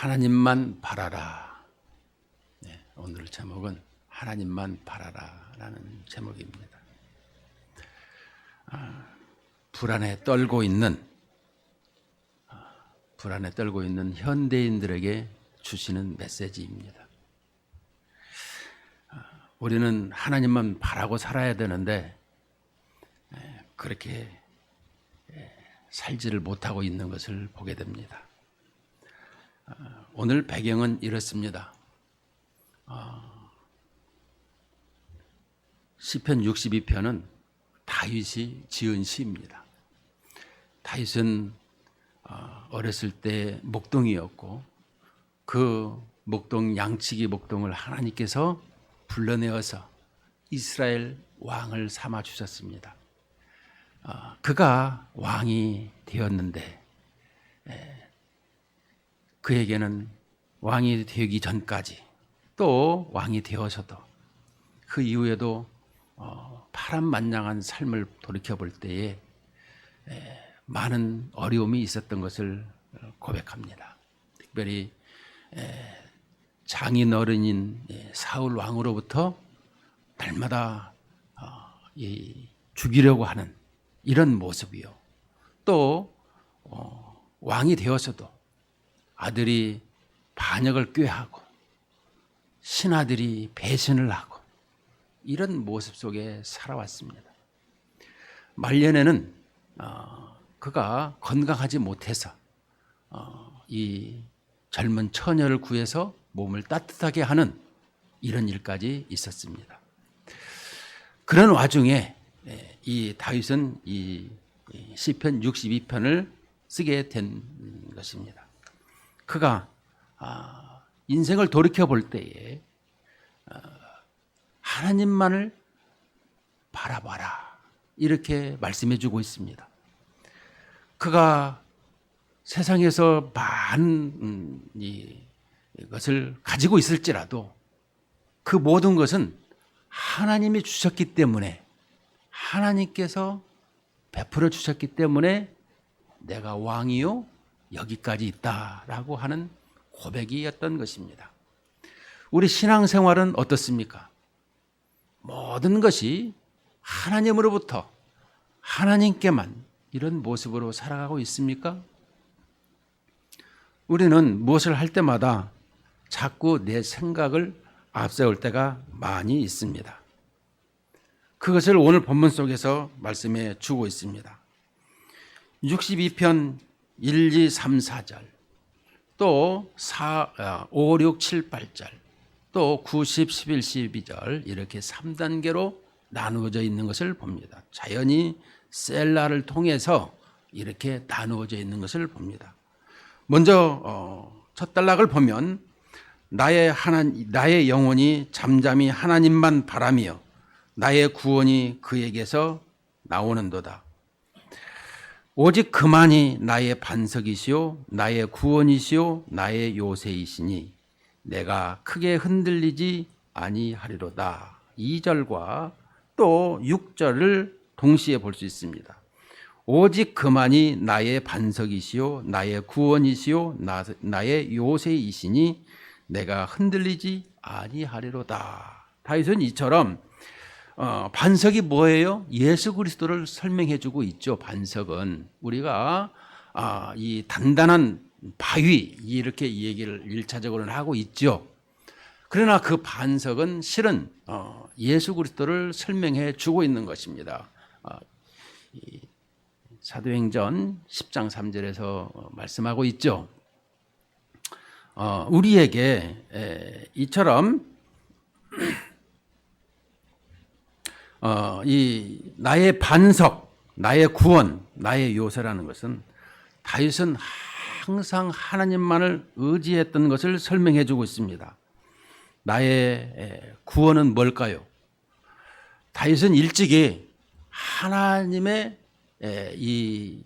하나님만 바라라. 네, 오늘 제목은 하나님만 바라라라는 제목입니다. 불안에 떨고 있는 현대인들에게 주시는 메시지입니다. 우리는 하나님만 바라고 살아야 되는데 그렇게 살지를 못하고 있는 것을 보게 됩니다. 오늘 배경은 이렇습니다. 시편 62편은 다윗이 지은 시입니다. 다윗은 어렸을 때 목동이었고 그 양치기 목동을 하나님께서 불러내어서 이스라엘 왕을 삼아 주셨습니다. 그가 왕이 되었는데 그에게는 왕이 되기 전까지 또 왕이 되어서도 그 이후에도 파란만장한 삶을 돌이켜볼 때에 많은 어려움이 있었던 것을 고백합니다. 특별히 장인어른인 사울 왕으로부터 날마다 죽이려고 하는 이런 모습이요. 또 왕이 되어서도 아들이 반역을 꾀하고 신하들이 배신을 하고 이런 모습 속에 살아왔습니다. 말년에는 그가 건강하지 못해서 이 젊은 처녀를 구해서 몸을 따뜻하게 하는 이런 일까지 있었습니다. 그런 와중에 이 다윗은 이 시편 62편을 쓰게 된 것입니다. 그가 인생을 돌이켜 볼 때에 하나님만을 바라봐라 이렇게 말씀해 주고 있습니다. 그가 세상에서 많은 것을 가지고 있을지라도 그 모든 것은 하나님이 주셨기 때문에 하나님께서 베풀어 주셨기 때문에 내가 왕이요 여기까지 있다라고 하는 고백이었던 것입니다. 우리 신앙생활은 어떻습니까? 모든 것이 하나님으로부터 하나님께만 이런 모습으로 살아가고 있습니까? 우리는 무엇을 할 때마다 자꾸 내 생각을 앞세울 때가 많이 있습니다. 그것을 오늘 본문 속에서 말씀해 주고 있습니다. 62편 1, 2, 3, 4절 또 5, 6, 7, 8절 또 9, 10, 11, 12절 이렇게 3단계로 나누어져 있는 것을 봅니다. 자연히 셀라를 통해서 이렇게 나누어져 있는 것을 봅니다. 먼저 첫 단락을 보면 나의 영혼이 잠잠히 하나님만 바라며 나의 구원이 그에게서 나오는도다. 오직 그만이 나의 반석이시오 나의 구원이시오 나의 요새이시니 내가 크게 흔들리지 아니하리로다. 2절과 또 6절을 동시에 볼 수 있습니다. 오직 그만이 나의 반석이시오 나의 구원이시오 나의 요새이시니 내가 흔들리지 아니하리로다. 다윗은 이처럼 반석이 뭐예요? 예수 그리스도를 설명해 주고 있죠. 반석은 우리가 이 단단한 바위 이렇게 이 얘기를 1차적으로는 하고 있죠. 그러나 그 반석은 실은 예수 그리스도를 설명해 주고 있는 것입니다. 사도행전 10장 3절에서 말씀하고 있죠. 우리에게 이처럼 이 나의 반석, 나의 구원, 나의 요새라는 것은 다윗은 항상 하나님만을 의지했던 것을 설명해 주고 있습니다. 나의 구원은 뭘까요? 다윗은 일찍이 하나님의 이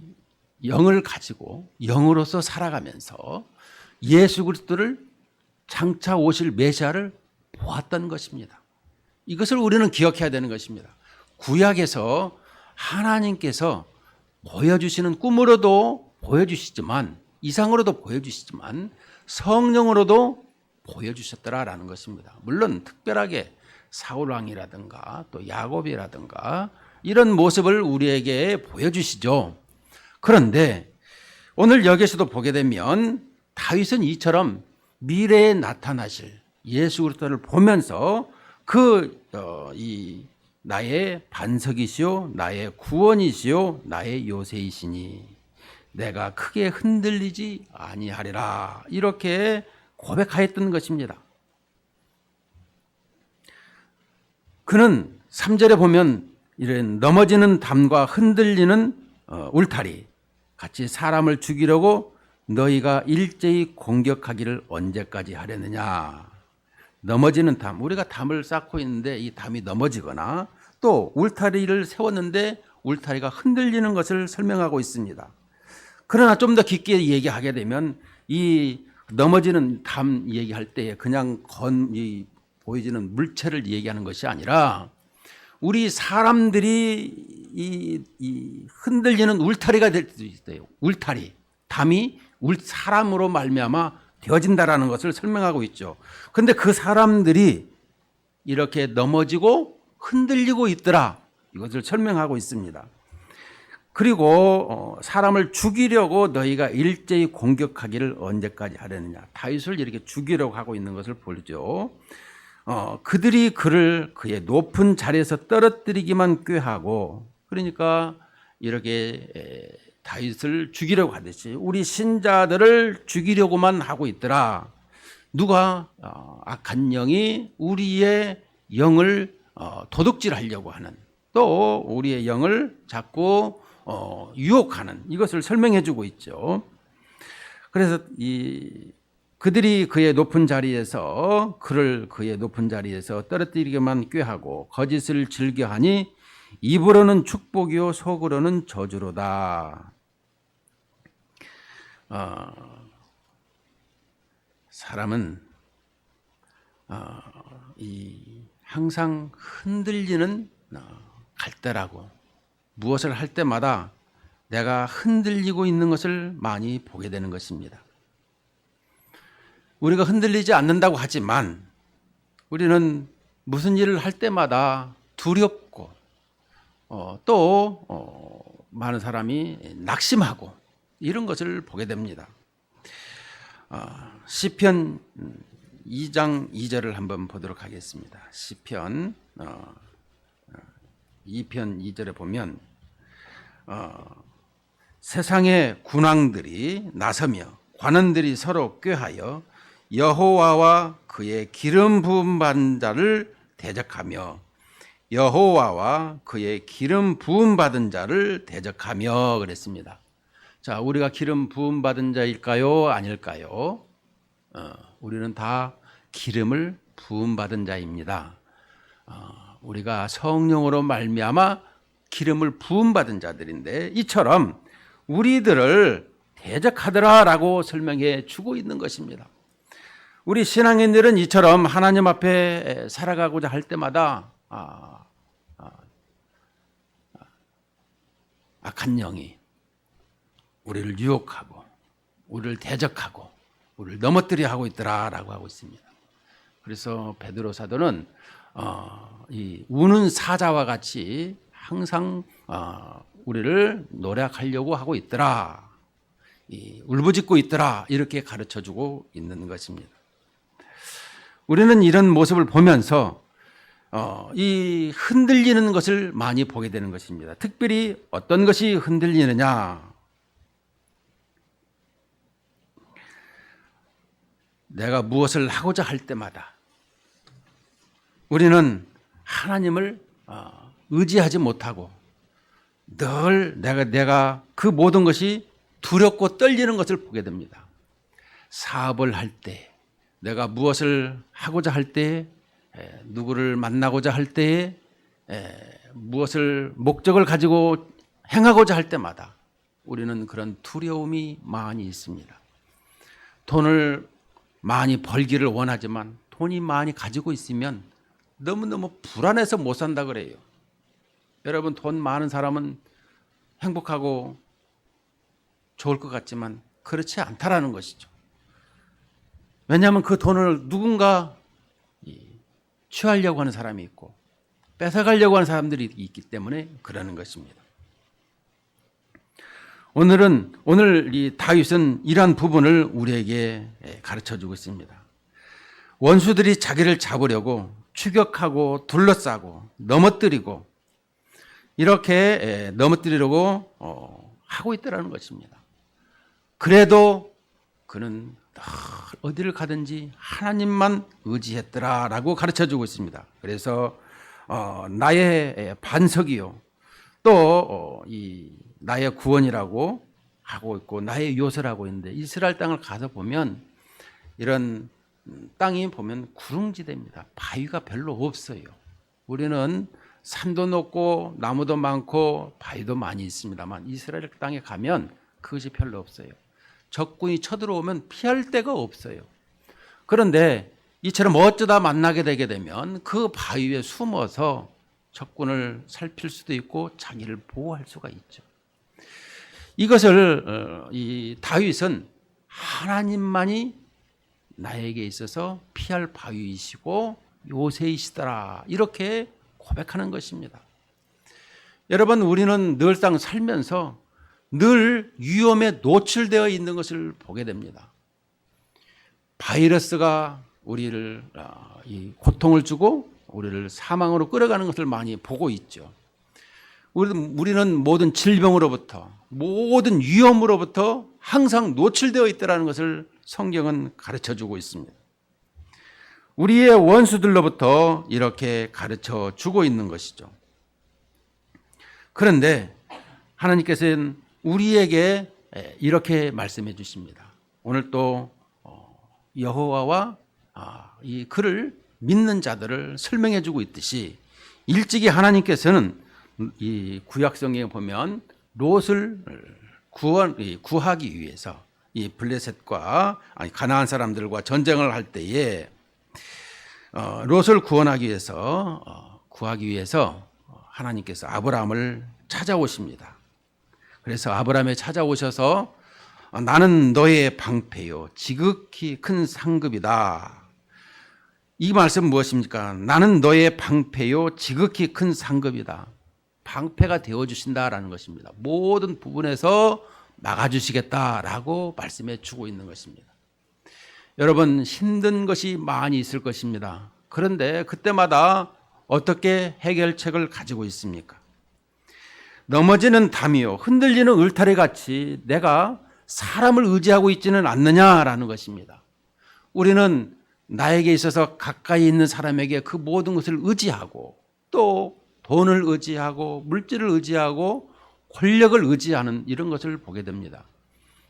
영을 가지고 영으로서 살아가면서 예수 그리스도를 장차 오실 메시아를 보았던 것입니다. 이것을 우리는 기억해야 되는 것입니다. 구약에서 하나님께서 보여주시는 꿈으로도 보여주시지만 이상으로도 보여주시지만 성령으로도 보여주셨더라라는 것입니다. 물론 특별하게 사울왕이라든가 또 야곱이라든가 이런 모습을 우리에게 보여주시죠. 그런데 오늘 여기서도 보게 되면 다윗은 이처럼 미래에 나타나실 예수 그리스도를 보면서 나의 반석이시요 나의 구원이시요 나의 요새이시니 내가 크게 흔들리지 아니하리라 이렇게 고백하였던 것입니다. 그는 3절에 보면 이런 넘어지는 담과 흔들리는 울타리 같이 사람을 죽이려고 너희가 일제히 공격하기를 언제까지 하려느냐. 넘어지는 담, 우리가 담을 쌓고 있는데 이 담이 넘어지거나 또 울타리를 세웠는데 울타리가 흔들리는 것을 설명하고 있습니다. 그러나 좀 더 깊게 얘기하게 되면 이 넘어지는 담 얘기할 때 그냥 보여지는 물체를 얘기하는 것이 아니라 우리 사람들이 이 흔들리는 울타리가 될 수도 있어요. 울타리, 담이 사람으로 말미암아 되어진다라는 것을 설명하고 있죠. 그런데 그 사람들이 이렇게 넘어지고 흔들리고 있더라. 이것을 설명하고 있습니다. 그리고 사람을 죽이려고 너희가 일제히 공격하기를 언제까지 하려느냐. 다윗을 이렇게 죽이려고 하고 있는 것을 보죠. 그들이 그를 그의 높은 자리에서 떨어뜨리기만 꾀하고 그러니까 이렇게 다윗을 죽이려고 하듯이 우리 신자들을 죽이려고만 하고 있더라. 누가 악한 영이 우리의 영을 도둑질하려고 하는 또 우리의 영을 자꾸 유혹하는 이것을 설명해 주고 있죠. 그래서 그들이 그의 높은 자리에서 떨어뜨리기만 꾀하고 거짓을 즐겨하니 입으로는 축복이요 속으로는 저주로다. 사람은 항상 흔들리는 갈대라고 무엇을 할 때마다 내가 흔들리고 있는 것을 많이 보게 되는 것입니다. 우리가 흔들리지 않는다고 하지만 우리는 무슨 일을 할 때마다 두렵고 또 많은 사람이 낙심하고 이런 것을 보게 됩니다. 시편 2장 2절을 한번 보도록 하겠습니다. 시편 2편 2절에 보면 세상의 군왕들이 나서며 관원들이 서로 꾀하여 여호와와 그의 기름 부음 받은 자를 대적하며 여호와와 그의 기름 부음 받은 자를 대적하며 그랬습니다. 자, 우리가 기름 부음 받은 자일까요? 아닐까요? 우리는 다 기름을 부음 받은 자입니다. 우리가 성령으로 말미암아 기름을 부음 받은 자들인데 이처럼 우리들을 대적하더라라고 설명해 주고 있는 것입니다. 우리 신앙인들은 이처럼 하나님 앞에 살아가고자 할 때마다 악한 영이 우리를 유혹하고 우리를 대적하고 우리를 넘어뜨려 하고 있더라라고 하고 있습니다. 그래서 베드로 사도는 이 우는 사자와 같이 항상 우리를 노력하려고 하고 있더라, 울부짖고 있더라 이렇게 가르쳐주고 있는 것입니다. 우리는 이런 모습을 보면서 이 흔들리는 것을 많이 보게 되는 것입니다. 특별히 어떤 것이 흔들리느냐? 내가 무엇을 하고자 할 때마다 우리는 하나님을 의지하지 못하고 늘 내가 그 모든 것이 두렵고 떨리는 것을 보게 됩니다. 사업을 할 때, 내가 무엇을 하고자 할 때, 누구를 만나고자 할 때에 무엇을 목적을 가지고 행하고자 할 때마다 우리는 그런 두려움이 많이 있습니다. 돈을 많이 벌기를 원하지만 돈이 많이 가지고 있으면 너무너무 불안해서 못 산다 그래요. 여러분, 돈 많은 사람은 행복하고 좋을 것 같지만 그렇지 않다라는 것이죠. 왜냐하면 그 돈을 누군가 취하려고 하는 사람이 있고 뺏어가려고 하는 사람들이 있기 때문에 그러는 것입니다. 오늘 이 다윗은 이러한 부분을 우리에게 가르쳐주고 있습니다. 원수들이 자기를 잡으려고 추격하고 둘러싸고 넘어뜨리고 이렇게 넘어뜨리려고 하고 있더라는 것입니다. 그래도 그는 어디를 가든지 하나님만 의지했더라라고 가르쳐주고 있습니다. 그래서 나의 반석이요 또 나의 구원이라고 하고 있고 나의 요새라고 있는데 이스라엘 땅을 가서 보면 이런 땅이 보면 구릉지대입니다. 바위가 별로 없어요. 우리는 산도 높고 나무도 많고 바위도 많이 있습니다만 이스라엘 땅에 가면 그것이 별로 없어요. 적군이 쳐들어오면 피할 데가 없어요. 그런데 이처럼 어쩌다 만나게 되게 되면 그 바위에 숨어서 적군을 살필 수도 있고 자기를 보호할 수가 있죠. 이것을 이 다윗은 하나님만이 나에게 있어서 피할 바위이시고 요새이시더라 이렇게 고백하는 것입니다. 여러분 우리는 늘상 살면서 늘 위험에 노출되어 있는 것을 보게 됩니다. 바이러스가 우리를 고통을 주고 우리를 사망으로 끌어가는 것을 많이 보고 있죠. 우리는 모든 질병으로부터 모든 위험으로부터 항상 노출되어 있다는 것을 성경은 가르쳐주고 있습니다. 우리의 원수들로부터 이렇게 가르쳐주고 있는 것이죠. 그런데 하나님께서는 우리에게 이렇게 말씀해 주십니다. 오늘 또 여호와와 이 그를 믿는 자들을 설명해 주고 있듯이 일찍이 하나님께서는 이 구약성경에 보면 롯을 구하기 위해서 이 블레셋과 가나안 사람들과 전쟁을 할 때에 롯을 구하기 위해서 하나님께서 아브라함을 찾아오십니다. 그래서 아브라함에 찾아오셔서 나는 너의 방패요 지극히 큰 상급이다. 이 말씀 무엇입니까? 나는 너의 방패요 지극히 큰 상급이다. 방패가 되어주신다라는 것입니다. 모든 부분에서 막아주시겠다라고 말씀해 주고 있는 것입니다. 여러분 힘든 것이 많이 있을 것입니다. 그런데 그때마다 어떻게 해결책을 가지고 있습니까? 넘어지는 담이요 흔들리는 울타리 같이 내가 사람을 의지하고 있지는 않느냐라는 것입니다. 우리는 나에게 있어서 가까이 있는 사람에게 그 모든 것을 의지하고 또 돈을 의지하고 물질을 의지하고 권력을 의지하는 이런 것을 보게 됩니다.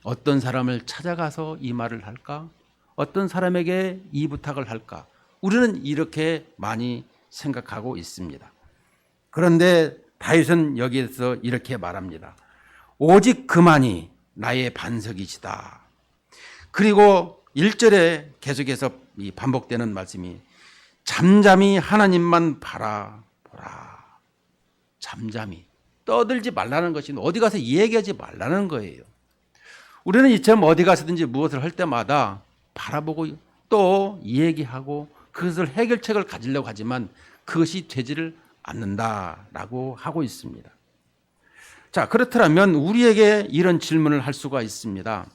어떤 사람을 찾아가서 이 말을 할까? 어떤 사람에게 이 부탁을 할까? 우리는 이렇게 많이 생각하고 있습니다. 그런데 다윗은 여기에서 이렇게 말합니다. 오직 그만이 나의 반석이시다. 그리고 1절에 계속해서 반복되는 말씀이 잠잠히 하나님만 바라보라. 잠잠히 떠들지 말라는 것이 어디 가서 얘기하지 말라는 거예요. 우리는 이처럼 어디 가서든지 무엇을 할 때마다 바라보고 또 얘기하고 그것을 해결책을 가지려고 하지만 그것이 되지를 않는다라고 하고 있습니다. 자, 그렇다면 우리에게 이런 질문을 할 수가 있습니다.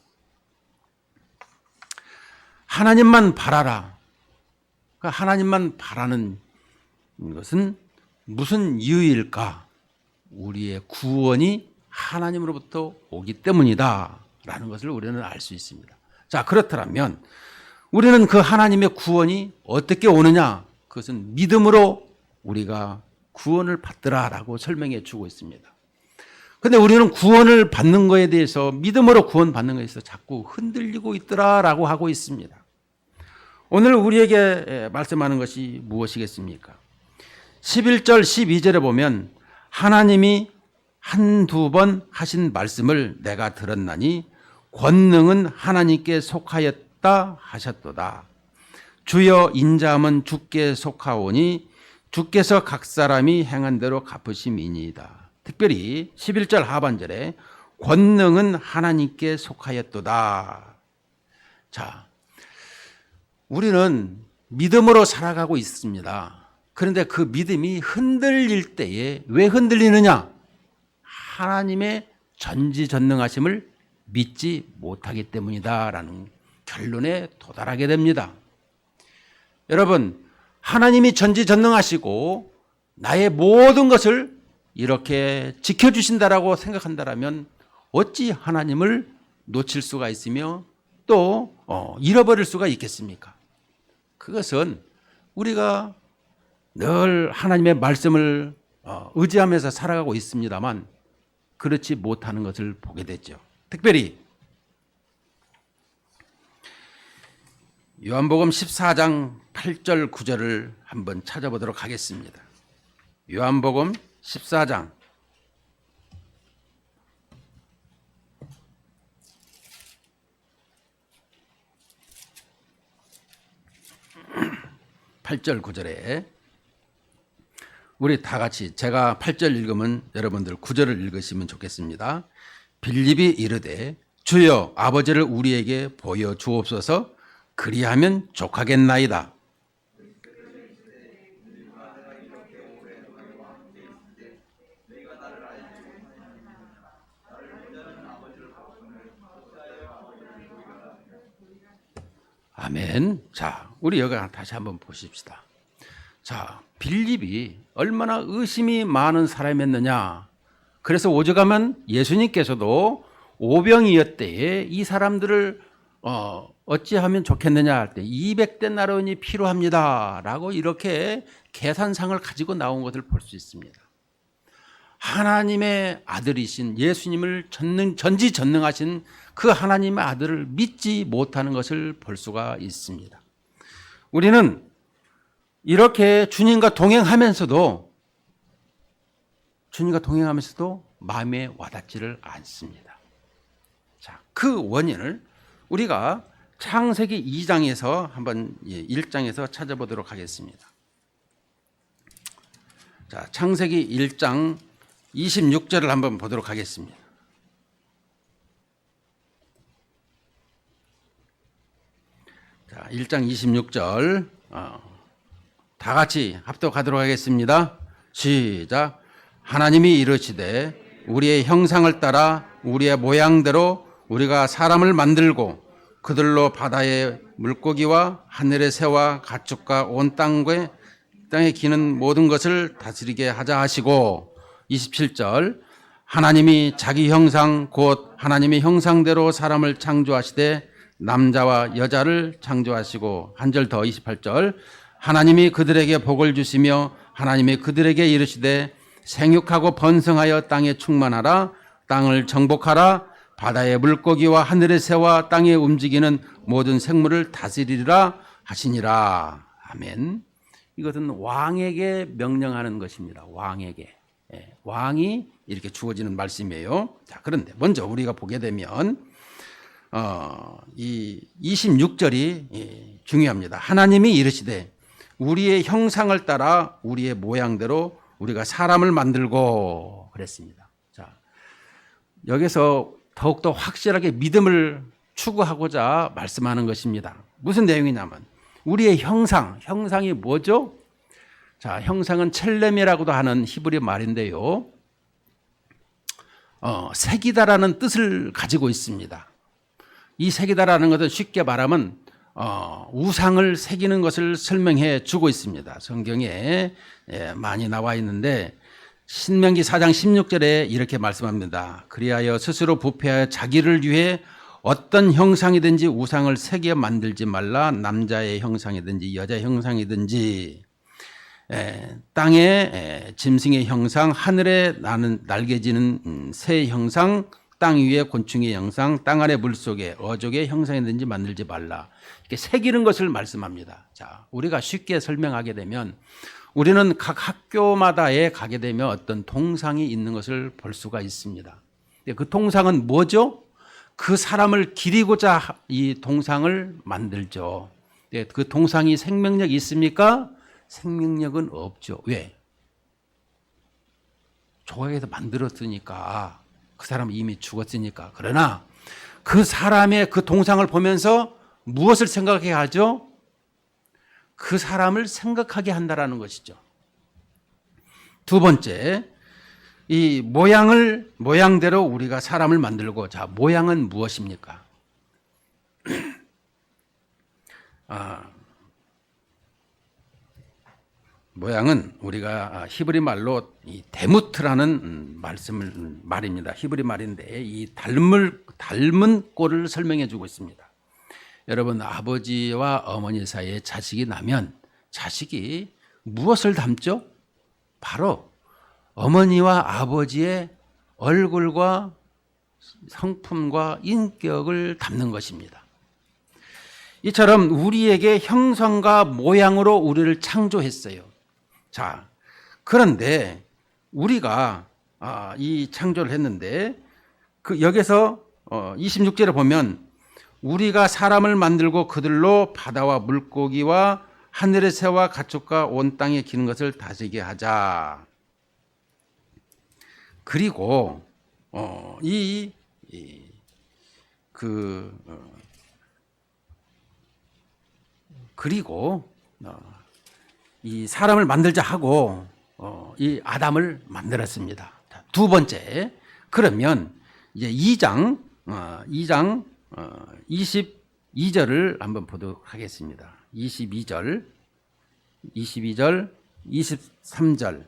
하나님만 바라라. 그러니까 하나님만 바라는 것은 무슨 이유일까? 우리의 구원이 하나님으로부터 오기 때문이다 라는 것을 우리는 알 수 있습니다. 자, 그렇다면 우리는 그 하나님의 구원이 어떻게 오느냐? 그것은 믿음으로 우리가 구원을 받더라라고 설명해 주고 있습니다. 그런데 우리는 구원을 받는 것에 대해서 믿음으로 구원받는 것에 대해서 자꾸 흔들리고 있더라라고 하고 있습니다. 오늘 우리에게 말씀하는 것이 무엇이겠습니까? 11절 12절에 보면 하나님이 한두 번 하신 말씀을 내가 들었나니 권능은 하나님께 속하였다 하셨도다. 주여 인자함은 주께 속하오니 주께서 각 사람이 행한 대로 갚으심이니이다. 특별히 11절 하반절에 권능은 하나님께 속하였도다. 자, 우리는 믿음으로 살아가고 있습니다. 그런데 그 믿음이 흔들릴 때에 왜 흔들리느냐? 하나님의 전지전능하심을 믿지 못하기 때문이다라는 결론에 도달하게 됩니다. 여러분, 하나님이 전지전능하시고 나의 모든 것을 이렇게 지켜주신다라고 생각한다면 어찌 하나님을 놓칠 수가 있으며 또 잃어버릴 수가 있겠습니까? 그것은 우리가 늘 하나님의 말씀을 의지하면서 살아가고 있습니다만 그렇지 못하는 것을 보게 됐죠. 특별히 요한복음 14장 8절 9절을 한번 찾아보도록 하겠습니다. 요한복음 14장 8절 9절에 우리 다 같이 제가 8절 읽으면 여러분들 9절을 읽으시면 좋겠습니다. 빌립이 이르되 주여 아버지를 우리에게 보여 주옵소서 그리하면 족하겠나이다. 아멘. 자, 우리 여기 다시 한번 보십시다. 자, 빌립이 얼마나 의심이 많은 사람이었느냐. 그래서 오죽하면 예수님께서도 오병이었대에 이 사람들을 어찌하면 좋겠느냐 할 때 200데나리온이 필요합니다 라고 이렇게 계산상을 가지고 나온 것을 볼 수 있습니다. 하나님의 아들이신 예수님을 전지전능하신 그 하나님의 아들을 믿지 못하는 것을 볼 수가 있습니다. 우리는 이렇게 주님과 동행하면서도 마음에 와닿지를 않습니다. 자, 그 원인을 우리가 창세기 2장에서 한번 1장에서 찾아보도록 하겠습니다. 자, 창세기 1장 26절을 한번 보도록 하겠습니다. 자, 1장 26절 다 같이 합독하도록 하겠습니다. 시작. 하나님이 이르시되 우리의 형상을 따라 우리의 모양대로 우리가 사람을 만들고 그들로 바다의 물고기와 하늘의 새와 가축과 온 땅에 기는 모든 것을 다스리게 하자 하시고 27절 하나님이 자기 형상 곧 하나님의 형상대로 사람을 창조하시되 남자와 여자를 창조하시고 한 절 더 28절 하나님이 그들에게 복을 주시며 하나님이 그들에게 이르시되 생육하고 번성하여 땅에 충만하라 땅을 정복하라 바다의 물고기와 하늘의 새와 땅에 움직이는 모든 생물을 다스리리라 하시니라. 아멘. 이것은 왕에게 명령하는 것입니다. 왕에게. 왕이 이렇게 주어지는 말씀이에요. 자, 그런데 먼저 우리가 보게 되면 이 26절이 중요합니다. 하나님이 이르시되 우리의 형상을 따라 우리의 모양대로 우리가 사람을 만들고 그랬습니다. 자, 여기서 더욱더 확실하게 믿음을 추구하고자 말씀하는 것입니다. 무슨 내용이냐면 우리의 형상이 뭐죠? 자, 형상은 첼렘이라고도 하는 히브리 말인데요. 색이다라는 뜻을 가지고 있습니다. 이 색이다라는 것은 쉽게 말하면 우상을 새기는 것을 설명해 주고 있습니다. 성경에 많이 나와 있는데 신명기 4장 16절에 이렇게 말씀합니다. 그리하여 스스로 부패하여 자기를 위해 어떤 형상이든지 우상을 새겨 만들지 말라. 남자의 형상이든지 여자의 형상이든지 땅의 짐승의 형상, 하늘에 나는 날개지는 새의 형상, 땅 위에 곤충의 형상, 땅 아래 물속에 어족의 형상이든지 만들지 말라. 이렇게 새기는 것을 말씀합니다. 자, 우리가 쉽게 설명하게 되면 우리는 각 학교마다에 가게 되면 어떤 동상이 있는 것을 볼 수가 있습니다. 그 동상은 뭐죠? 그 사람을 기리고자 이 동상을 만들죠. 그 동상이 생명력이 있습니까? 생명력은 없죠. 왜? 조각에서 만들었으니까 그 사람은 이미 죽었으니까. 그러나 그 사람의 그 동상을 보면서 무엇을 생각해야 하죠? 그 사람을 생각하게 한다라는 것이죠. 두 번째, 이 모양대로 우리가 사람을 만들고, 자, 모양은 무엇입니까? 모양은 우리가 히브리 말로 이 데무트라는 말입니다. 히브리 말인데 이 닮은 꼴을 설명해 주고 있습니다. 여러분, 아버지와 어머니 사이에 자식이 나면 자식이 무엇을 닮죠? 바로 어머니와 아버지의 얼굴과 성품과 인격을 닮는 것입니다. 이처럼 우리에게 형상과 모양으로 우리를 창조했어요. 자, 그런데 우리가 이 창조를 했는데 여기서 26절에 보면 우리가 사람을 만들고 그들로 바다와 물고기와 하늘의 새와 가축과 온 땅에 기는 것을 다스리게 하자. 그리고 이 사람을 만들자 하고 이 아담을 만들었습니다. 두 번째, 그러면 이제 2장 22절을 한번 보도록 하겠습니다. 22절, 23절.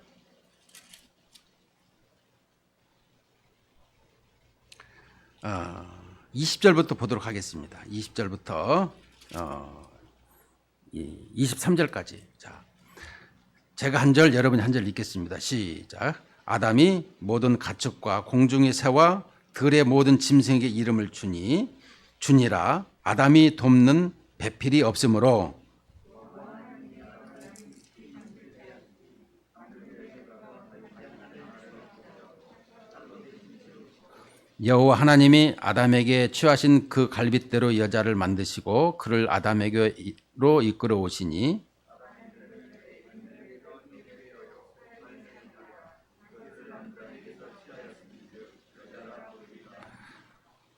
20절부터 보도록 하겠습니다. 20절부터 23절까지. 자, 제가 한 절, 여러분이 한 절 읽겠습니다. 시작. 아담이 모든 가축과 공중의 새와 들의 모든 짐승에게 이름을 주니라. 아담이 돕는 배필이 없으므로 여호와 하나님이 아담에게 취하신 그 갈빗대로 여자를 만드시고 그를 아담에게로 이끌어 오시니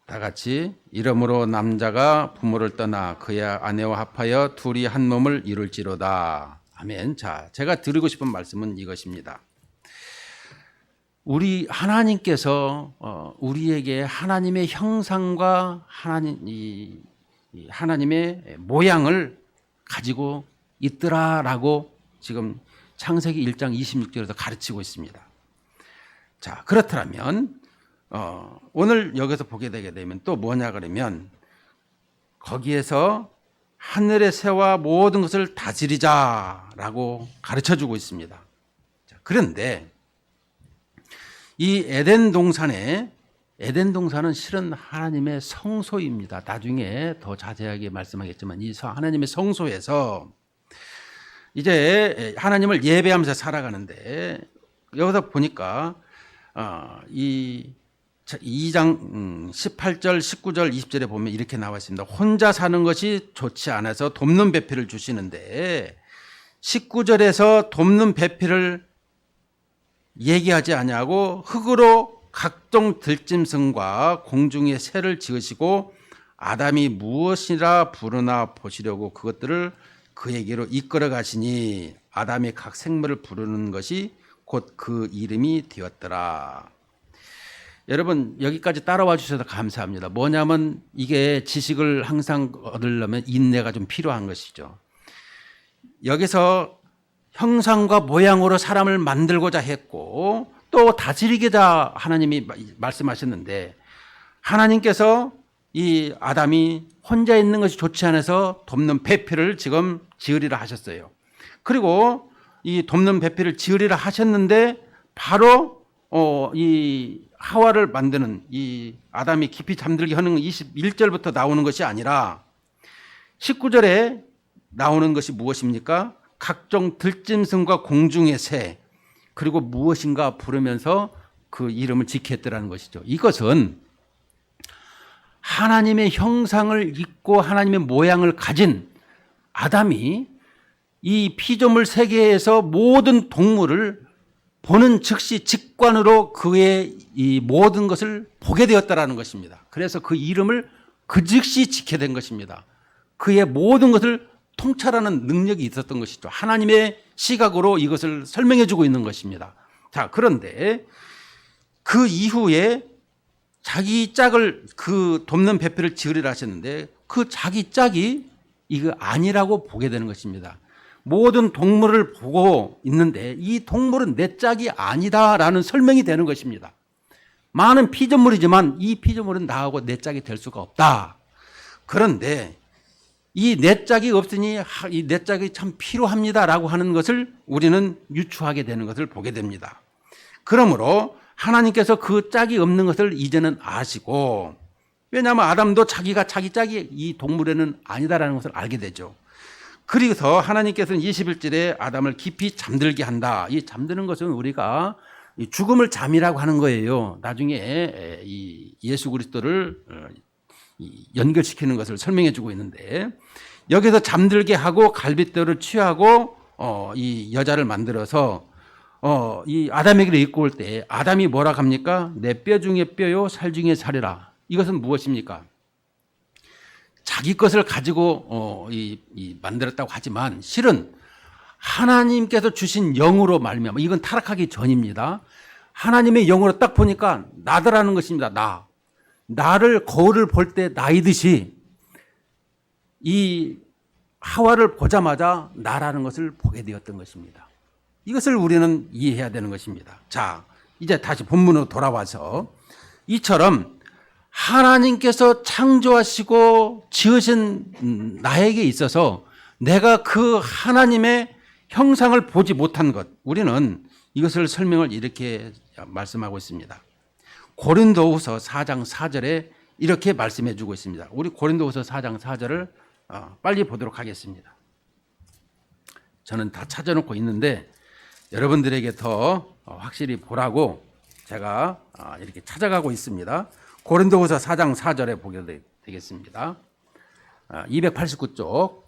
다 같이 이러므로 남자가 부모를 떠나 그의 아내와 합하여 둘이 한 몸을 이룰지로다. 아멘. 자, 제가 드리고 싶은 말씀은 이것입니다. 우리 하나님께서 우리에게 하나님의 형상과 하나님의 모양을 가지고 있더라라고 지금 창세기 1장 26절에서 가르치고 있습니다. 자, 그렇다면 오늘 여기서 보게 되게 되면 또 뭐냐 그러면 거기에서 하늘의 새와 모든 것을 다스리자라고 가르쳐주고 있습니다. 자, 그런데 이 에덴 동산은 실은 하나님의 성소입니다. 나중에 더 자세하게 말씀하겠지만 이 하나님의 성소에서 이제 하나님을 예배하면서 살아가는데 여기서 보니까 이 2장 18절, 19절, 20절에 보면 이렇게 나와 있습니다. 혼자 사는 것이 좋지 않아서 돕는 배필을 주시는데 19절에서 돕는 배필을 얘기하지 아니하고 흙으로 각종 들짐승과 공중의 새를 지으시고 아담이 무엇이라 부르나 보시려고 그것들을 그에게로 이끌어 가시니 아담이 각 생물을 부르는 것이 곧 그 이름이 되었더라. 여러분 여기까지 따라와 주셔서 감사합니다. 뭐냐면 이게 지식을 항상 얻으려면 인내가 좀 필요한 것이죠. 여기서 형상과 모양으로 사람을 만들고자 했고 또 다스리고자 하나님이 말씀하셨는데 하나님께서 이 아담이 혼자 있는 것이 좋지 않아서 돕는 배필을 지금 지으리라 하셨어요. 그리고 이 돕는 배필을 지으리라 하셨는데 바로 이 하와를 만드는 이 아담이 깊이 잠들게 하는 21절부터 나오는 것이 아니라 19절에 나오는 것이 무엇입니까? 각종 들짐승과 공중의 새 그리고 무엇인가 부르면서 그 이름을 지켰더라는 것이죠. 이것은 하나님의 형상을 입고 하나님의 모양을 가진 아담이 이 피조물 세계에서 모든 동물을 보는 즉시 직관으로 그의 이 모든 것을 보게 되었다라는 것입니다. 그래서 그 이름을 그 즉시 지게 된 것입니다. 그의 모든 것을 통찰하는 능력이 있었던 것이죠. 하나님의 시각으로 이것을 설명해 주고 있는 것입니다. 자, 그런데 그 이후에 자기 짝을 그 돕는 배필을 지으리라 하셨는데 그 자기 짝이 이거 아니라고 보게 되는 것입니다. 모든 동물을 보고 있는데 이 동물은 내 짝이 아니다라는 설명이 되는 것입니다. 많은 피조물이지만 이 피조물은 나하고 내 짝이 될 수가 없다. 그런데 이 내 짝이 없으니 이 내 짝이 참 필요합니다라고 하는 것을 우리는 유추하게 되는 것을 보게 됩니다. 그러므로 하나님께서 그 짝이 없는 것을 이제는 아시고, 왜냐하면 아담도 자기가 자기 짝이 이 동물에는 아니다라는 것을 알게 되죠. 그래서 하나님께서는 21절에 아담을 깊이 잠들게 한다. 이 잠드는 것은 우리가 죽음을 잠이라고 하는 거예요. 나중에 이 예수 그리스도를 연결시키는 것을 설명해 주고 있는데, 여기서 잠들게 하고 갈빗대를 취하고 이 여자를 만들어서 이 아담에게를 입고 올 때 아담이 뭐라 합니까? 내 뼈 중에 뼈요 살 중에 살이라. 이것은 무엇입니까? 자기 것을 가지고 만들었다고 하지만 실은 하나님께서 주신 영으로 말미암아, 이건 타락하기 전입니다. 하나님의 영으로 딱 보니까 나더라는 것입니다. 나를 거울을 볼 때 나이듯이 이 하와를 보자마자 나라는 것을 보게 되었던 것입니다. 이것을 우리는 이해해야 되는 것입니다. 자, 이제 다시 본문으로 돌아와서 이처럼 하나님께서 창조하시고 지으신 나에게 있어서 내가 그 하나님의 형상을 보지 못한 것, 우리는 이것을 설명을 이렇게 말씀하고 있습니다. 고린도후서 4장 4절에 이렇게 말씀해 주고 있습니다. 우리 고린도후서 4장 4절을 빨리 보도록 하겠습니다. 저는 다 찾아놓고 있는데 여러분들에게 더 확실히 보라고 제가 이렇게 찾아가고 있습니다. 고린도후서 4장 4절에 보게 되겠습니다. 289쪽.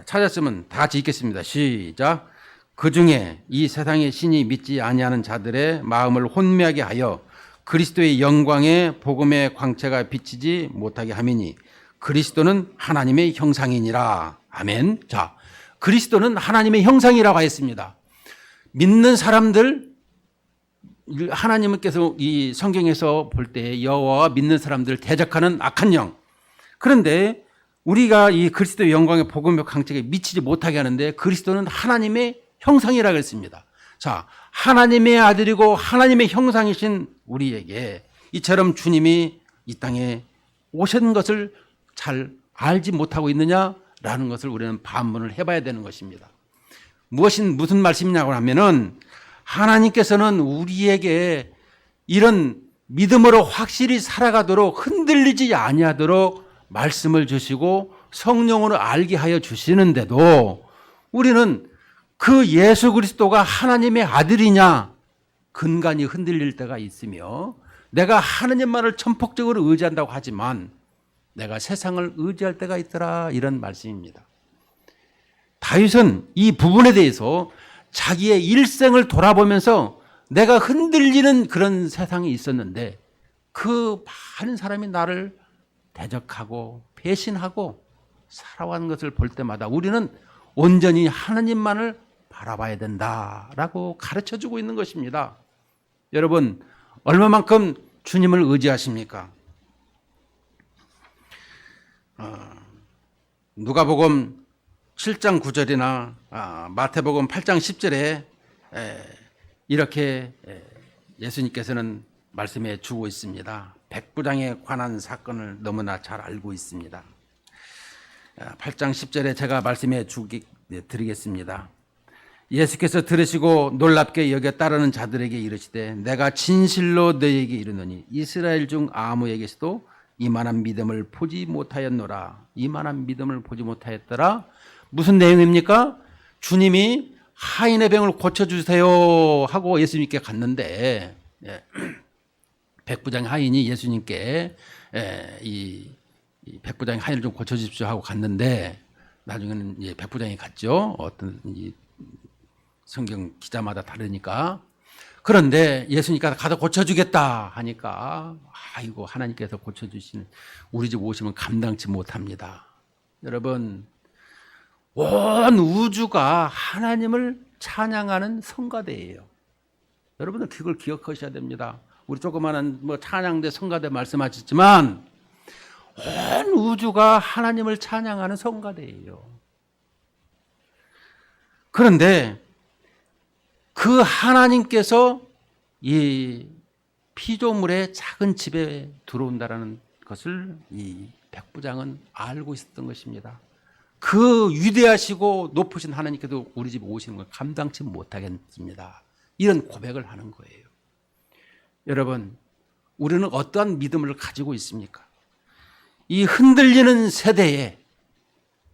찾았으면 다 같이 읽겠습니다. 시작. 그중에 이 세상의 신이 믿지 아니하는 자들의 마음을 혼미하게 하여 그리스도의 영광의 복음의 광채가 비치지 못하게 함이니 그리스도는 하나님의 형상이니라. 아멘. 자, 그리스도는 하나님의 형상이라고 하였습니다. 믿는 사람들, 하나님께서 이 성경에서 볼 때 여호와와 믿는 사람들을 대적하는 악한 영. 그런데 우리가 이 그리스도의 영광의 복음의 광채에 미치지 못하게 하는데 그리스도는 하나님의 형상이라고 했습니다. 자, 하나님의 아들이고 하나님의 형상이신 우리에게 이처럼 주님이 이 땅에 오신 것을 잘 알지 못하고 있느냐라는 것을 우리는 반문을 해봐야 되는 것입니다. 무슨 말씀이냐고 하면은 하나님께서는 우리에게 이런 믿음으로 확실히 살아가도록 흔들리지 아니하도록 말씀을 주시고 성령으로 알게 하여 주시는데도 우리는 그 예수 그리스도가 하나님의 아들이냐 근간이 흔들릴 때가 있으며 내가 하나님만을 천폭적으로 의지한다고 하지만 내가 세상을 의지할 때가 있더라, 이런 말씀입니다. 다윗은 이 부분에 대해서 자기의 일생을 돌아보면서 내가 흔들리는 그런 세상이 있었는데 그 많은 사람이 나를 대적하고 배신하고 살아온 것을 볼 때마다 우리는 온전히 하나님만을 바라봐야 된다라고 가르쳐주고 있는 것입니다. 여러분, 얼마만큼 주님을 의지하십니까? 누가복음 7장 9절이나 마태복음 8장 10절에 이렇게 예수님께서는 말씀해 주고 있습니다. 백부장에 관한 사건을 너무나 잘 알고 있습니다. 8장 10절에 제가 말씀해 드리겠습니다. 예수께서 들으시고 놀랍게 여겨 따르는 자들에게 이르시되 내가 진실로 너희에게 이르노니 이스라엘 중 아무에게서도 이만한 믿음을 보지 못하였노라. 이만한 믿음을 보지 못하였더라. 무슨 내용입니까? 주님이 하인의 병을 고쳐주세요 하고 예수님께 갔는데 백부장 하인이 예수님께 이 백부장 하인을 좀 고쳐주십시오 하고 갔는데 나중에는 백부장이 갔죠. 어떤 성경 기자마다 다르니까. 그런데 예수님께서 가서 고쳐주겠다 하니까 아이고 하나님께서 고쳐주시는 우리 집 오시면 감당치 못합니다. 여러분 온 우주가 하나님을 찬양하는 성가대예요. 여러분들 그걸 기억하셔야 됩니다. 우리 조그마한 찬양대 성가대 말씀하셨지만 온 우주가 하나님을 찬양하는 성가대예요. 그런데 그 하나님께서 이 피조물의 작은 집에 들어온다라는 것을 이 백부장은 알고 있었던 것입니다. 그 위대하시고 높으신 하나님께도 우리 집에 오시는 걸 감당치 못하겠습니다. 이런 고백을 하는 거예요. 여러분, 우리는 어떠한 믿음을 가지고 있습니까? 이 흔들리는 세대에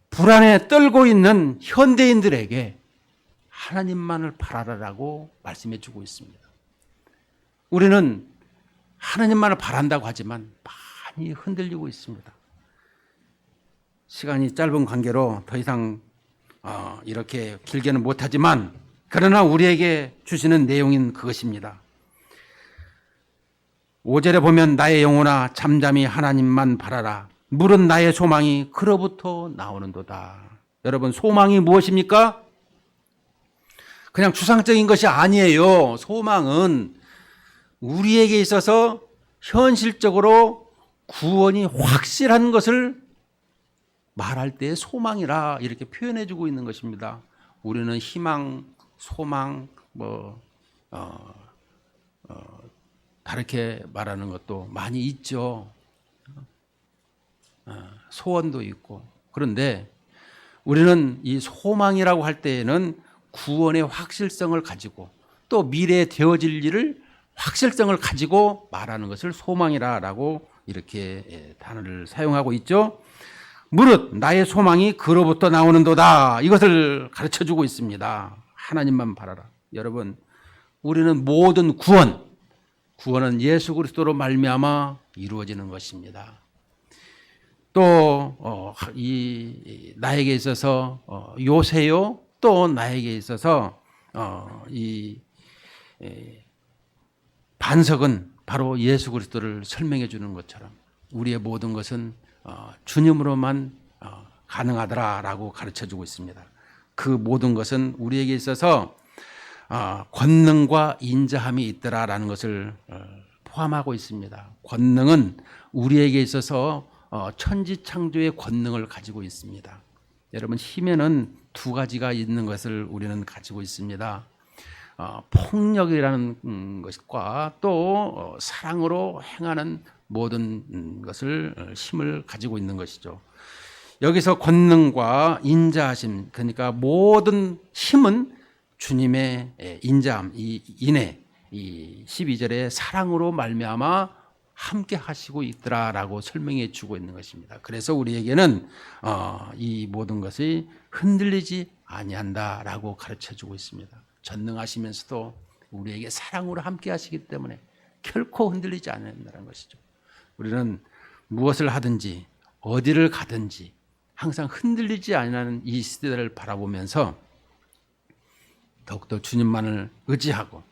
불안에 떨고 있는 현대인들에게 하나님만을 바라라라고 말씀해 주고 있습니다. 우리는 하나님만을 바란다고 하지만 많이 흔들리고 있습니다. 시간이 짧은 관계로 더 이상 이렇게 길게는 못하지만 그러나 우리에게 주시는 내용인 그것입니다. 5절에 보면 나의 영혼아 잠잠히 하나님만 바라라. 물은 나의 소망이 그로부터 나오는도다. 여러분 소망이 무엇입니까? 그냥 추상적인 것이 아니에요. 소망은 우리에게 있어서 현실적으로 구원이 확실한 것을 말할 때 소망이라 이렇게 표현해 주고 있는 것입니다. 우리는 희망, 소망, 다르게 말하는 것도 많이 있죠. 소원도 있고. 그런데 우리는 이 소망이라고 할 때에는 구원의 확실성을 가지고 또 미래에 되어질 일을 확실성을 가지고 말하는 것을 소망이라고 이렇게 단어를 사용하고 있죠. 무릇 나의 소망이 그로부터 나오는도다. 이것을 가르쳐주고 있습니다. 하나님만 바라라. 여러분, 우리는 모든 구원은 예수 그리스도로 말미암아 이루어지는 것입니다. 또 나에게 있어서 요새요, 또 나에게 있어서 이 반석은 바로 예수 그리스도를 설명해 주는 것처럼 우리의 모든 것은 주님으로만 가능하더라라고 가르쳐주고 있습니다. 그 모든 것은 우리에게 있어서 권능과 인자함이 있더라라는 것을 포함하고 있습니다. 권능은 우리에게 있어서 천지창조의 권능을 가지고 있습니다. 여러분 힘에는 두 가지가 있는 것을 우리는 가지고 있습니다. 폭력이라는 것과 또 사랑으로 행하는 모든 것을 힘을 가지고 있는 것이죠. 여기서 권능과 인자하심, 그러니까 모든 힘은 주님의 인자함, 이 12절에 사랑으로 말미암아 함께 하시고 있더라라고 설명해 주고 있는 것입니다. 그래서 우리에게는 이 모든 것이 흔들리지 아니한다라고 가르쳐 주고 있습니다. 전능하시면서도 우리에게 사랑으로 함께 하시기 때문에 결코 흔들리지 않는다는 것이죠. 우리는 무엇을 하든지 어디를 가든지 항상 흔들리지 않는 이 시대를 바라보면서 더욱더 주님만을 의지하고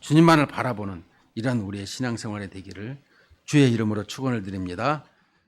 주님만을 바라보는 이러한 우리의 신앙생활이 되기를 주의 이름으로 축원을 드립니다.